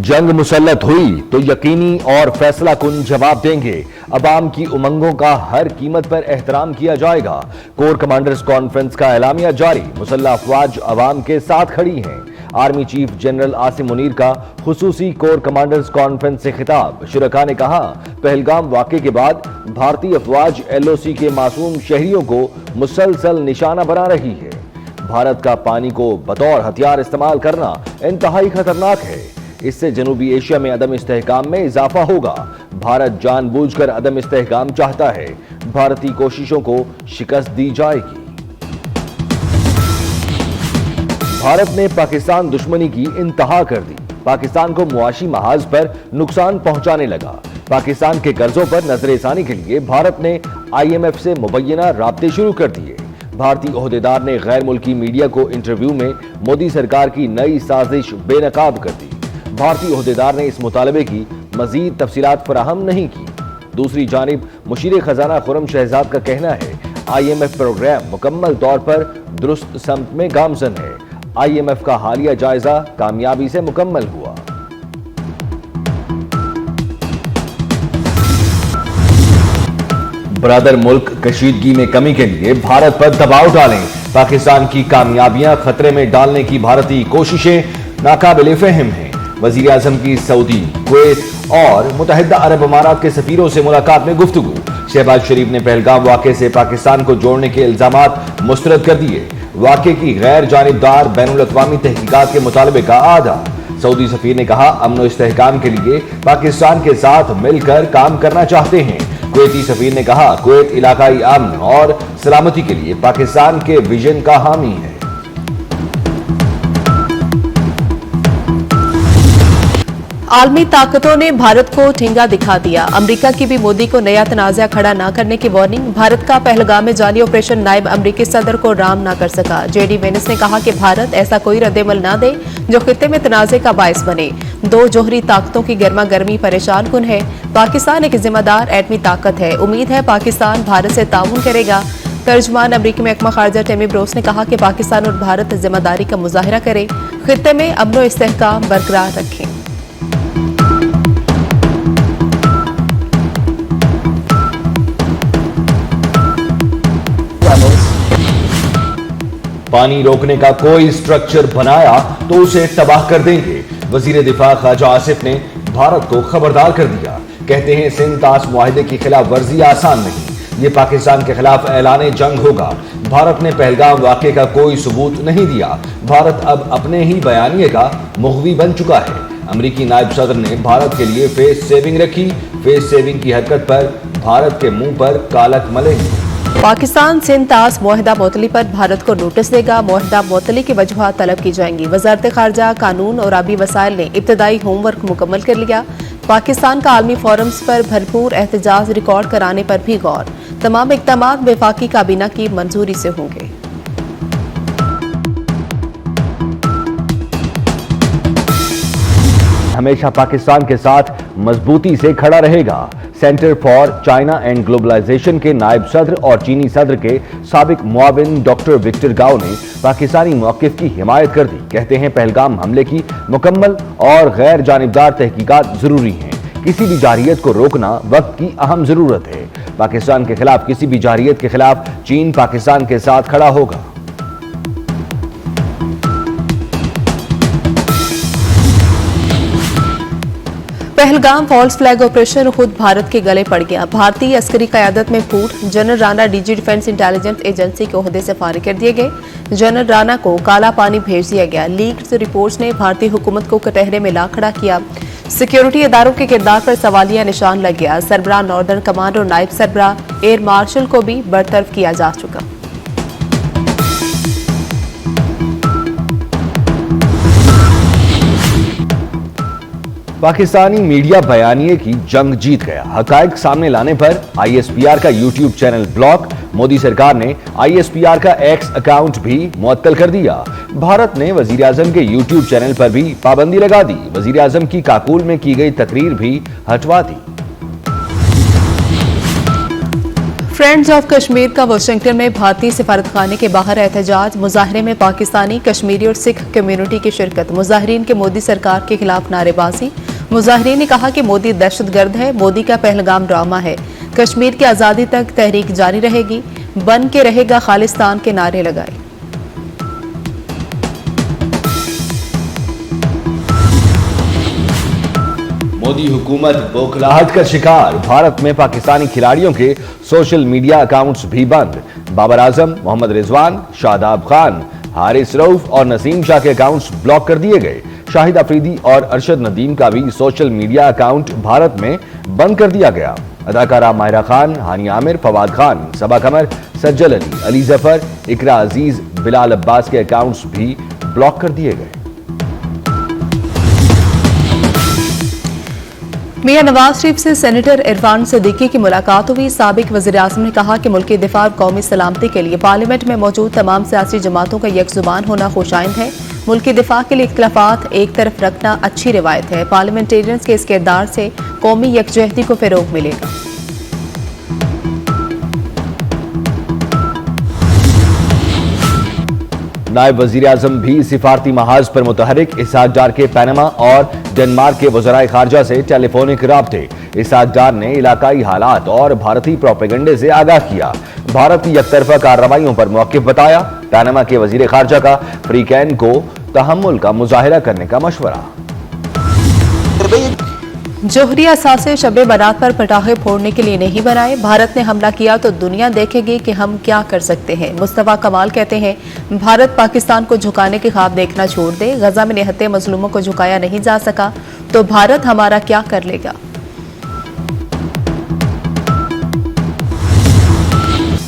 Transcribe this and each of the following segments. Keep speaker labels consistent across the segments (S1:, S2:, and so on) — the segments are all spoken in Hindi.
S1: जंग मुसल्लत हुई तो यकीनी और फैसला कुन जवाब देंगे। अवाम की उमंगों का हर कीमत पर एहतराम किया जाएगा। कोर कमांडर्स कॉन्फ्रेंस का एलामिया जारी। मुसल्लह अफवाज अवाम के साथ खड़ी हैं। Army chief general Asim Munir का खुसूसी कोर कमांडर्स कॉन्फ्रेंस से खिताब। शुरका ने कहा, पहलगाम वाक़े के बाद भारतीय अफवाज LOC के मासूम शहरियों को मुसलसल निशाना बना रही है। भारत का पानी को बतौर हथियार इस्तेमाल करना इंतहाई खतरनाक है। इससे जनूबी एशिया में अदम इस्तेहकाम में इजाफा होगा। भारत जानबूझकर अदम इस्तेहकाम चाहता है। भारतीय कोशिशों को शिकस्त दी जाएगी। भारत ने पाकिस्तान दुश्मनी की इंतहा कर दी। पाकिस्तान को मुआशी महाज पर नुकसान पहुंचाने लगा। पाकिस्तान के कर्जों पर नजरेसानी के लिए भारत ने IMF से मुबैना राब्ते शुरू कर दिए। भारतीय ओहदेदार ने गैर मुल्की मीडिया को इंटरव्यू में मोदी सरकार की नई साजिश बेनकाब कर दी। भारतीय ओहदेदार ने इस मुतालबे की मजीद तफसीलात फराहम नहीं की। दूसरी जानिब मुशीर खजाना खुर्रम शहजाद का कहना है, IMF प्रोग्राम मुकम्मल तौर पर दुरुस्त समत में गामजन है। IMF का हालिया जायजा कामयाबी से मुकम्मल हुआ। ब्रदर मुल्क कशीदगी में कमी के लिए भारत पर दबाव डालें। पाकिस्तान की कामयाबियां खतरे में डालने की भारतीय कोशिशें नाकाबिले फहम हैं। वजीर आजम की सऊदी, कुवैत और मुत्तहिदा अरब अमारात के सफीरों से मुलाकात में गुफ्तगू। शहबाज शरीफ ने पहलगाम वाक़े से पाकिस्तान को जोड़ने के इल्जामात मुस्तरद कर दिए। वाक़े की गैर जानिबदार बैनुल-अक़वामी तहकीकात के मुतालबे का आदा। सऊदी सफीर ने कहा, अमन और इस्तेहकाम के लिए पाकिस्तान के साथ मिलकर काम करना चाहते हैं। कुवैती सफीर ने कहा, कुवैत इलाकाई अमन और सलामती के लिए पाकिस्तान के विजन का हामी है।
S2: आलमी ताकतों ने भारत को ठेंगा दिखा दिया। अमेरिका की भी मोदी को नया तनाज़ा खड़ा न करने की वार्निंग। भारत का पहलगाम में जाली ऑपरेशन नायब अमेरिकी सदर को राम न कर सका। JD वेनिस ने कहा कि भारत ऐसा कोई रद्देमल न दे जो खित्ते में तनाज़े का बायस बने। दो जोहरी ताकतों की गर्मा गर्मी परेशान कुन है। पाकिस्तान एक जिम्मेदार एटमी ताकत है। उम्मीद है पाकिस्तान भारत से ताउन करेगा। तर्जमान अमरीकी महकमा खारजा टेमी ब्रोस ने कहा कि पाकिस्तान और भारत जिम्मेदारी का मुजाहरा करें, खित्ते में अमन और इस्तेहकाम बरकरार रखें।
S1: पानी रोकने का कोई स्ट्रक्चर बनाया तो उसे तबाह कर देंगे। वजीर दिफा ख्वाजा आसिफ ने भारत को खबरदार कर दिया। कहते हैं, सिंध तास मुआहिदे की खिलाफ वर्जी आसान नहीं, ये पाकिस्तान के खिलाफ ऐलाने जंग होगा। भारत ने पहलगाम वाक़े का कोई सबूत नहीं दिया। भारत अब अपने ही बयानिए का मुखवी बन चुका है। अमरीकी नायब सदर ने भारत के लिए फेस सेविंग रखी। फेस सेविंग की हरकत पर भारत के मुंह पर कालक मलेंगे।
S2: पाकिस्तान सिंध तास मुआहिदा मोतली पर भारत को नोटिस देगा। मुआहिदा मोतली की वजूहात तलब की जाएंगी। वजारत खारजा, कानून और आबी वसाइल ने इब्तदाई होमवर्क मुकम्मल कर लिया। पाकिस्तान का आलमी फोरम्स पर भरपूर एहतजाज रिकॉर्ड कराने पर भी गौर। तमाम इक़दामात वफाकी काबीना की मंजूरी से होंगे।
S1: हमेशा पाकिस्तान के साथ मजबूती से खड़ा रहेगा। Centre for China and globalisation के नायब सदर और चीनी सदर के साबिक मुआविन डॉक्टर विक्टर गाओ ने पाकिस्तानी मौक़िफ़ की हिमायत कर दी। कहते हैं, पहलगाम हमले की मुकम्मल और गैर जानिबदार तहकीकात जरूरी हैं। किसी भी जारहियत को रोकना वक्त की अहम जरूरत है। पाकिस्तान के खिलाफ किसी भी जारहियत के खिलाफ चीन पाकिस्तान के साथ खड़ा होगा।
S2: पहलगाम फॉल्स फ्लैग ऑपरेशन खुद भारत के गले पड़ गया। भारतीय अस्करी क़यादत में फूट। General Rana DG defence intelligence agency के ओहदे से फारिग कर दिए गए। जनरल राणा को काला पानी भेज दिया गया। लीक्ड रिपोर्ट्स ने भारतीय हुकूमत को कटहरे में ला खड़ा किया। सिक्योरिटी इदारों के किरदार पर सवालिया निशान लग गया। सरबराह नॉर्दर्न कमांड और नायब सरबराह एयर मार्शल को भी बरतरफ किया जा चुका।
S1: पाकिस्तानी मीडिया बयानिए की जंग जीत गया। हकायक सामने लाने पर ISPR का YouTube चैनल ब्लॉक। मोदी सरकार ने ISPR का X अकाउंट भी मुअत्तल कर दिया। भारत ने वजीर आजम के YouTube चैनल पर भी पाबंदी लगा दी। वजीर आजम की काकुल में की गई तकरीर भी हटवा दी।
S2: फ्रेंड्स ऑफ कश्मीर का वाशिंगटन में भारतीय सिफारतखाने के बाहर एहतजाज। मुजाहरे में पाकिस्तानी, कश्मीरी और सिख कम्युनिटी की शिरकत। मुजाहरीन के मोदी सरकार के खिलाफ नारेबाजी। मुजाहरीन ने कहा कि मोदी दहशतगर्द है, मोदी का पहलगाम ड्रामा है। कश्मीर की आज़ादी तक तहरीक जारी रहेगी, बन के रहेगा खालिस्तान के नारे लगाए।
S1: मोदी हुकूमत बौखलाहट का शिकार। भारत में पाकिस्तानी खिलाड़ियों के सोशल मीडिया अकाउंट्स भी बंद। बाबर आजम, मोहम्मद रिजवान, शादाब खान, हारिस रऊफ और नसीम शाह के अकाउंट्स ब्लॉक कर दिए गए। शाहिद अफरीदी और अरशद नदीम का भी सोशल मीडिया अकाउंट भारत में बंद कर दिया गया। अदाकारा माहिरा खान, हानी आमिर, फवाद खान, सबा कमर, सज्जल अली, अली जफर, इकरा अजीज, बिलाल अब्बास के अकाउंट्स भी ब्लॉक कर दिए गए।
S2: मियां नवाज शरीफ से सेनेटर इरफान सिद्दीकी की मुलाकात हुई। साबिक वज़ीर-ए-आज़म ने कहा कि मुल्की दिफा और कौमी सलामती के लिए पार्लियामेंट में मौजूद तमाम सियासी जमातों का यकजुबान होना खुशाइंद है। मुल्की दिफा के लिए इख्तिलाफात एक तरफ रखना अच्छी रिवायत है। पार्लियामेंटेरियंस के इस किरदार से कौमी यकजहती को फ़रोग मिलेगा।
S1: नायब वजीर आजम भी सिफारती महाज पर मुतहरिक। इसहाक डार के पैनामा और डेनमार्क के वज़राए खारजा से टेलीफोनिक राब्ते। इसहाक डार ने इलाकाई हालात और भारतीय प्रोपेगेंडे से आगाह किया। भारत की एकतरफा कार्रवाइयों पर मौक़िफ़ बताया। पैनामा के वजीर खारजा का फ्रीकैन को तहम्मुल का मुजाहिरा करने का मशवरा।
S2: जोहरी असासे शब बारात पर पटाखे फोड़ने के लिए नहीं बनाए। भारत ने हमला किया तो दुनिया देखेगी कि हम क्या कर सकते हैं। मुस्तफा कमाल कहते हैं, भारत पाकिस्तान को झुकाने के ख्वाब देखना छोड़ दे। गजा में निहत्ते मजलूमों को झुकाया नहीं जा सका तो भारत हमारा क्या कर लेगा।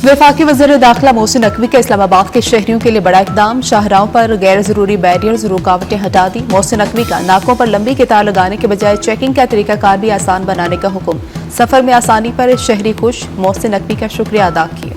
S2: वफाकी वज़ीर दाखिला मोहसिन नकवी का इस्लामाबाद के शहरियों के लिए बड़ा इक़दाम। शाहराहों पर गैर जरूरी बैरियर्स, रुकावटें हटा दी। मोहसिन नकवी का नाकों पर लंबी कतार लगाने के बजाय चेकिंग का तरीकाकार भी आसान बनाने का हुक्म। सफर में आसानी पर शहरी खुश। मोहसिन नकवी का शुक्रिया अदा किया।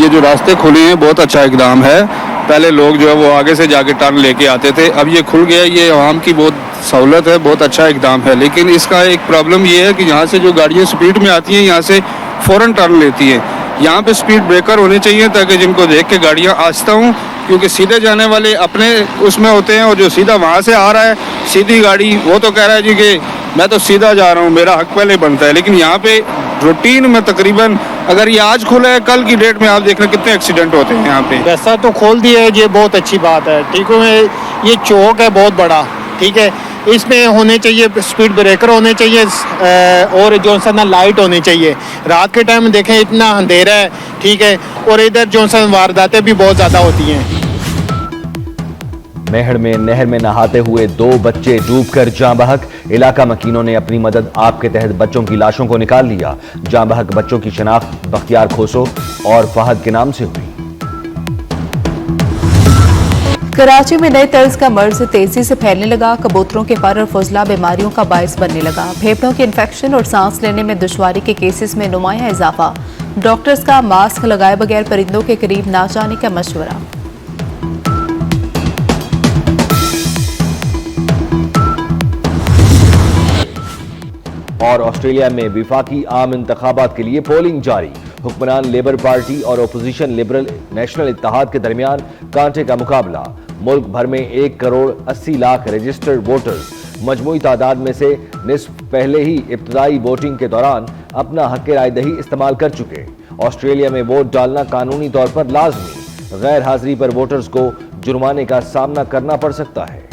S3: ये जो रास्ते खुले हैं बहुत अच्छा इकदाम है। पहले लोग जो है वो आगे से जाके टर्न लेके आते थे, अब ये खुल गया। ये आवाम की बहुत सहूलत है, बहुत अच्छा इकदाम है। लेकिन इसका एक प्रॉब्लम ये है कि यहाँ से जो गाड़ियाँ स्पीड में आती हैं यहाँ से फ़ौरन टर्न लेती हैं। यहाँ पे स्पीड ब्रेकर होने चाहिए ताकि जिनको देख के गाड़ियाँ आहिस्ता हों, क्योंकि सीधे जाने वाले अपने उसमें होते हैं और जो सीधा वहाँ से आ रहा है सीधी गाड़ी वो तो कह रहा है जी कि मैं तो सीधा जा रहा हूँ, मेरा हक पहले बनता है। लेकिन यहाँ पे रूटीन में तकरीबन अगर ये आज खुला है कल की डेट में आप देखना कितने एक्सीडेंट होते हैं यहाँ पे।
S4: वैसा तो खोल दिया है, ये बहुत अच्छी बात है। ठीक है, ये चौक है बहुत बड़ा, ठीक है, इसमें होने चाहिए स्पीड ब्रेकर होने चाहिए और जो सा ना लाइट होनी चाहिए। रात के टाइम देखें इतना अंधेरा है, ठीक है, और इधर जो सा वारदातें भी बहुत ज़्यादा होती हैं।
S1: मेहर में नहर में नहाते हुए 2 बच्चे डूबकर जाँ बहक। इलाका मकीनों ने अपनी मदद आप के तहत बच्चों की लाशों को निकाल लिया। जाँ बहक बच्चों की शनाख्त बख्तियार खोसो और फहद के नाम से हुई।
S2: कराची में नए तर्ज का मर्ज तेजी से फैलने लगा। कबूतरों के पर और फजला बीमारियों का बायस बनने लगा। फेफड़ों के इन्फेक्शन और सांस लेने में दुश्वारी के केसेस में नुमाया इजाफा। डॉक्टर्स का मास्क लगाए बगैर परिंदों के करीब ना जाने का मशवरा।
S1: और ऑस्ट्रेलिया में विफाकी आम इंतखाबात के लिए पोलिंग जारी। हुक्मरान लेबर पार्टी और अपोजिशन लिबरल नेशनल इत्तेहाद के दरमियान कांटे का मुकाबला। मुल्क भर में 1 करोड़ 80 लाख रजिस्टर्ड वोटर्स, मजमूई तादाद में से निस्फ पहले ही इब्तदाई वोटिंग के दौरान अपना हक रायदही इस्तेमाल कर चुके। ऑस्ट्रेलिया में वोट डालना कानूनी तौर पर लाजमी। गैर हाजिरी पर वोटर्स को जुर्माने का सामना करना पड़ सकता है।